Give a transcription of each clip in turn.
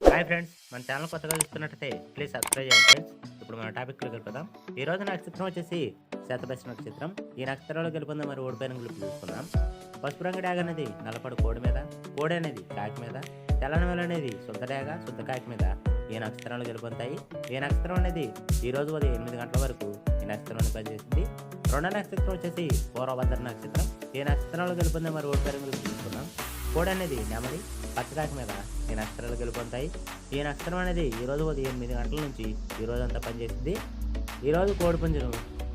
Hi friends, మన channel కొత్తగా చూస్తున్నట్టయితే ప్లీజ్ సబ్స్క్రైబ్ చేయండి ఫ్రెండ్స్. ఇప్పుడు మన టాపిక్లోకి వెళ్ళిపోదాం. ఈ రోజు నక్షత్రం వచ్చేసి శతభిష నక్షత్రం. ఈ నక్షత్రంలో గెలుపొందే మరి ఓడిపోయిన గ్రూప్ చూసుకుందాం. పసుపు రంగు డాగ అనేది నల్లపడు కోడి మీద, కోడి అనేది కాకి మీద, తెల్లని వేల అనేది శుద్ధ డాగ శుద్ధ కాకి మీద ఈ నక్షత్రాలు గెలుపొందాయి. ఈ నక్షత్రం అనేది ఈ రోజు ఉదయం 8 గంటల వరకు ఈ నక్షత్రాన్ని పనిచేసింది. రెండో నక్షత్రం వచ్చేసి పూర్వభద్ర నక్షత్రం. ఈ నక్షత్రంలో గెలుపొందే మరి ఓడిపోయిన గ్రూప్ చూసుకుందాం. కోడి అనేది నెమలి పచ్చకాకి మీద ఈ నక్షత్రాలు గెలుపొందాయి. ఈ నక్షత్రం అనేది ఈ రోజు ఉదయం 8 గంటల నుంచి ఈ రోజు అంతా పనిచేసింది. ఈ రోజు కోడి పుంజును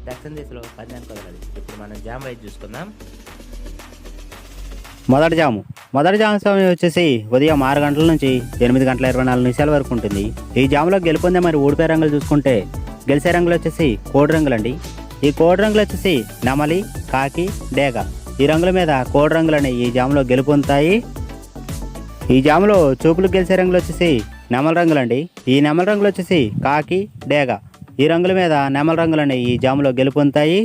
దక్షిణ దిశలో పందానికి వదలాలి. ఇప్పుడు మనం జామ్ వైజ్ చూసుకుందాం. మొదటి జాము సమయం వచ్చేసి ఉదయం 6 గంటల నుంచి 8 గంటల 24 నిమిషాల వరకు ఉంటుంది. ఈ జాములో గెలుపొందే మరి ఓడిపోయే రంగులు చూసుకుంటే గెలిచే రంగులు వచ్చేసి కోడి రంగులండి. ఈ కోడి రంగులు వచ్చేసి నెమలి, కాకి, డేగ. ఈ రంగుల మీద కోడి రంగులని ఈ జాములో గెలుపొందుతాయి. ఈ జాములో చూపులు గెలిచే రంగులు వచ్చేసి నెమల రంగులండి. ఈ నెమల రంగులు వచ్చేసి కాకి, డేగ. ఈ రంగుల మీద నెమల రంగులని ఈ జాములో గెలుపొందుతాయి.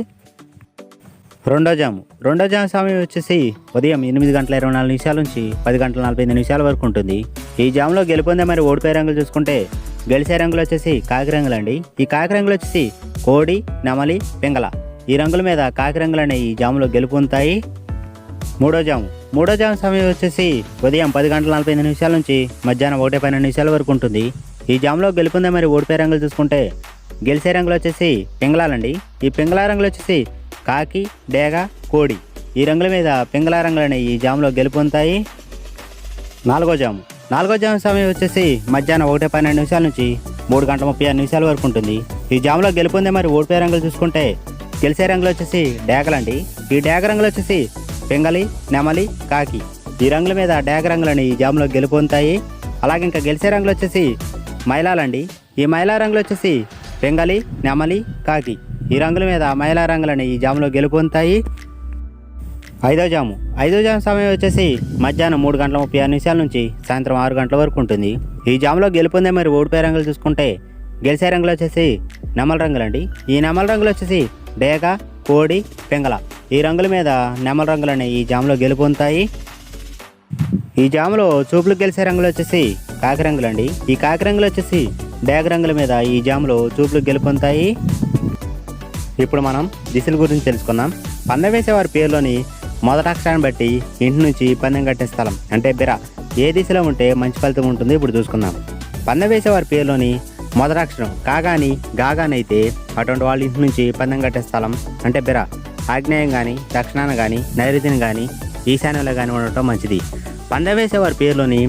రెండో జాము సమయం వచ్చేసి ఉదయం 8 గంటల 24 నిమిషాల నుంచి 10 గంటల 45 నిమిషాల వరకు ఉంటుంది. ఈ జాములో గెలుపొందే మరి ఓడిపోయే రంగులు చూసుకుంటే గెలిచే రంగులు వచ్చేసి కాకి రంగులండి. ఈ కాకి రంగులు వచ్చేసి కోడి, నెమలి, పింగళ. ఈ రంగుల మీద కాకి రంగులని ఈ జాములో గెలుపొందుతాయి. మూడో జాము సమయం వచ్చేసి ఉదయం 10 గంటల 45 నిమిషాల నుంచి మధ్యాహ్నం 1:12 నిమిషాల వరకు ఉంటుంది. ఈ జాములో గెలుపొందే మరి ఓడిపోయే రంగులు చూసుకుంటే గెలిచే రంగులు వచ్చేసి పింగళాలండి. ఈ పింగళ రంగులు వచ్చేసి కాకి, డేగ, కోడి. ఈ రంగుల మీద పింగళ రంగులని ఈ జాములో గెలుపొందుతాయి. నాలుగో జాము సమయం వచ్చేసి మధ్యాహ్నం 1:12 నిమిషాల నుంచి 3 గంటల 36 నిమిషాల వరకు ఉంటుంది. ఈ జాములో గెలుపొందే మరి ఓడిపోయే రంగులు చూసుకుంటే గెలిచే రంగులు వచ్చేసి డేగలండి. ఈ డేగ రంగులు వచ్చేసి పింగళి, నెమలి, కాకి. ఈ రంగుల మీద డేగ రంగులని ఈ జాములో గెలుపొందుతాయి. అలాగే ఇంకా గెలిచే రంగులు వచ్చేసి మైలాలండి. ఈ మైలా రంగులు వచ్చేసి పింగళి, నెమలి, కాకి. ఈ రంగుల మీద మైలా రంగులని ఈ జాములో గెలుపొందుతాయి. ఐదో జాము సమయం వచ్చేసి మధ్యాహ్నం 3 గంటల 36 నిమిషాల నుంచి సాయంత్రం 6 గంటల వరకు ఉంటుంది. ఈ జాములో గెలుపొందే మరి ఓడిపోయే రంగులు చూసుకుంటే గెలిచే రంగులు వచ్చేసి నెమల రంగులండి. ఈ నెమల రంగులు వచ్చేసి డేగ, కోడి, పింగళ. ఈ రంగుల మీద నెమల రంగులని ఈ జాములో గెలుపొందుతాయి. ఈ జాములో చూపులు గెలిచే రంగులు వచ్చేసి కాకి రంగులండి. ఈ కాకి రంగులు వచ్చేసి డేగ రంగుల మీద ఈ జాములో చూపులు గెలుపొందుతాయి. ఇప్పుడు మనం దిశల గురించి తెలుసుకుందాం. పందెం వేసేవారి పేరులోని మొదటి అక్షరాన్ని బట్టి ఇంటి నుంచి పందెం కట్టే స్థలం అంటే బిర ఏ దిశలో ఉంటే మంచి ఫలితం ఉంటుంది ఇప్పుడు చూసుకుందాం. పందెం వేసేవారి పేరులోని మొదటి అక్షరం కాగాని గాగాని అయితే అటువంటి వాళ్ళ ఇంటి నుంచి పందెం కట్టే స్థలం అంటే బిర ఆగ్నేయం కానీ దక్షిణాన కానీ నైరుతిని కానీ ఈశాన్యంలో కానీ ఉండటం మంచిది. పందెం వేసేవారి పేరులోని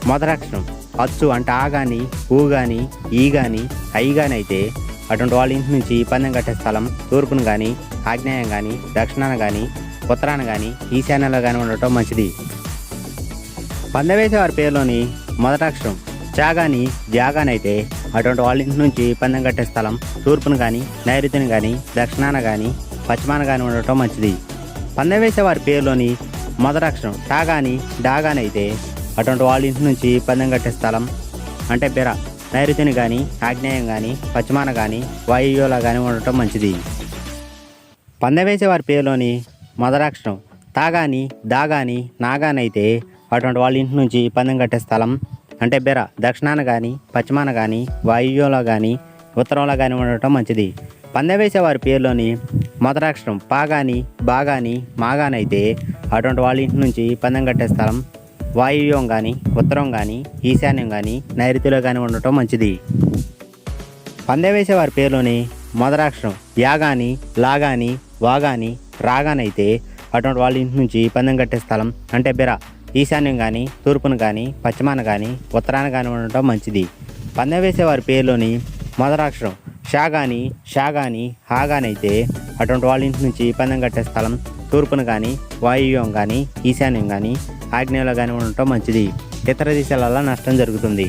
మొదటి అక్షరం అచ్చు అంటే ఆ కానీ ఊ కానీ ఈ కానీ ఐ కానీ అయితే అటువంటి వాళ్ళ ఇంటి నుంచి పందెం కట్టే స్థలం తూర్పును కానీ ఆగ్నేయం కానీ దక్షిణాన కానీ ఉత్తరాన కానీ ఈశాన్యంలో కానీ ఉండటం మంచిది. పందెం వేసేవారి పేరులోని మొదటి అక్షరం చాగాని జాగాని అయితే అటువంటి వాళ్ళ ఇంటి నుంచి పందెం కట్టే స్థలం తూర్పును కానీ నైరుతిని కానీ దక్షిణాన కానీ పశ్చిమాన కానీ ఉండటం మంచిది. పందెం వేసేవారి పేరులోని మొదటి అక్షరం టాగాని డాగాని అయితే అటువంటి వాళ్ళ ఇంటి నుంచి పందెం కట్టే స్థలం అంటే బిర నైరుతిని కానీ ఆగ్నేయం కానీ పశ్చిమాన కానీ వాయువ్యంలో కానీ ఉండటం మంచిది. పందెం వేసేవారి పేరులోని మొదటి అక్షరం తాగాని దాగాని నాగాని అయితే అటువంటి వాళ్ళ ఇంటి నుంచి పందెం కట్టే స్థలం అంటే బిర దక్షిణాన కానీ పశ్చిమాన కానీ వాయువ్యంలో కానీ ఉత్తరంలో కానీ ఉండటం మంచిది. పందెం వేసేవారి పేరులోని మొదటి అక్షరం పాగాని బాగాని మాగాని అయితే అటువంటి వాళ్ళ ఇంటి నుంచి పందెం కట్టే స్థలం వాయువ్యం కానీ ఉత్తరం కానీ ఈశాన్యం కానీ నైరుతిలో కానీ ఉండటం మంచిది. పందెం వేసేవారి పేరులోని మొదటి అక్షరం యాగాని లాగాని వాగాని రాగాని అయితే అటువంటి వాళ్ళ ఇంటి నుంచి పందెం కట్టే స్థలం అంటే బిర ఈశాన్యం కానీ తూర్పును కానీ పశ్చిమాన కానీ ఉత్తరాన కానీ ఉండటం మంచిది. పందెం వేసేవారి పేరులోని మొదటి అక్షరం షాగాని షాగాని హాగాని అయితే అటువంటి వాళ్ళ ఇంటి నుంచి పందెం కట్టే స్థలం తూర్పును కానీ వాయువ్యం కానీ ఈశాన్యం కానీ ఆగ్నేయంలో కానీ ఉండటం మంచిది. ఇతర దిశలలో నష్టం జరుగుతుంది.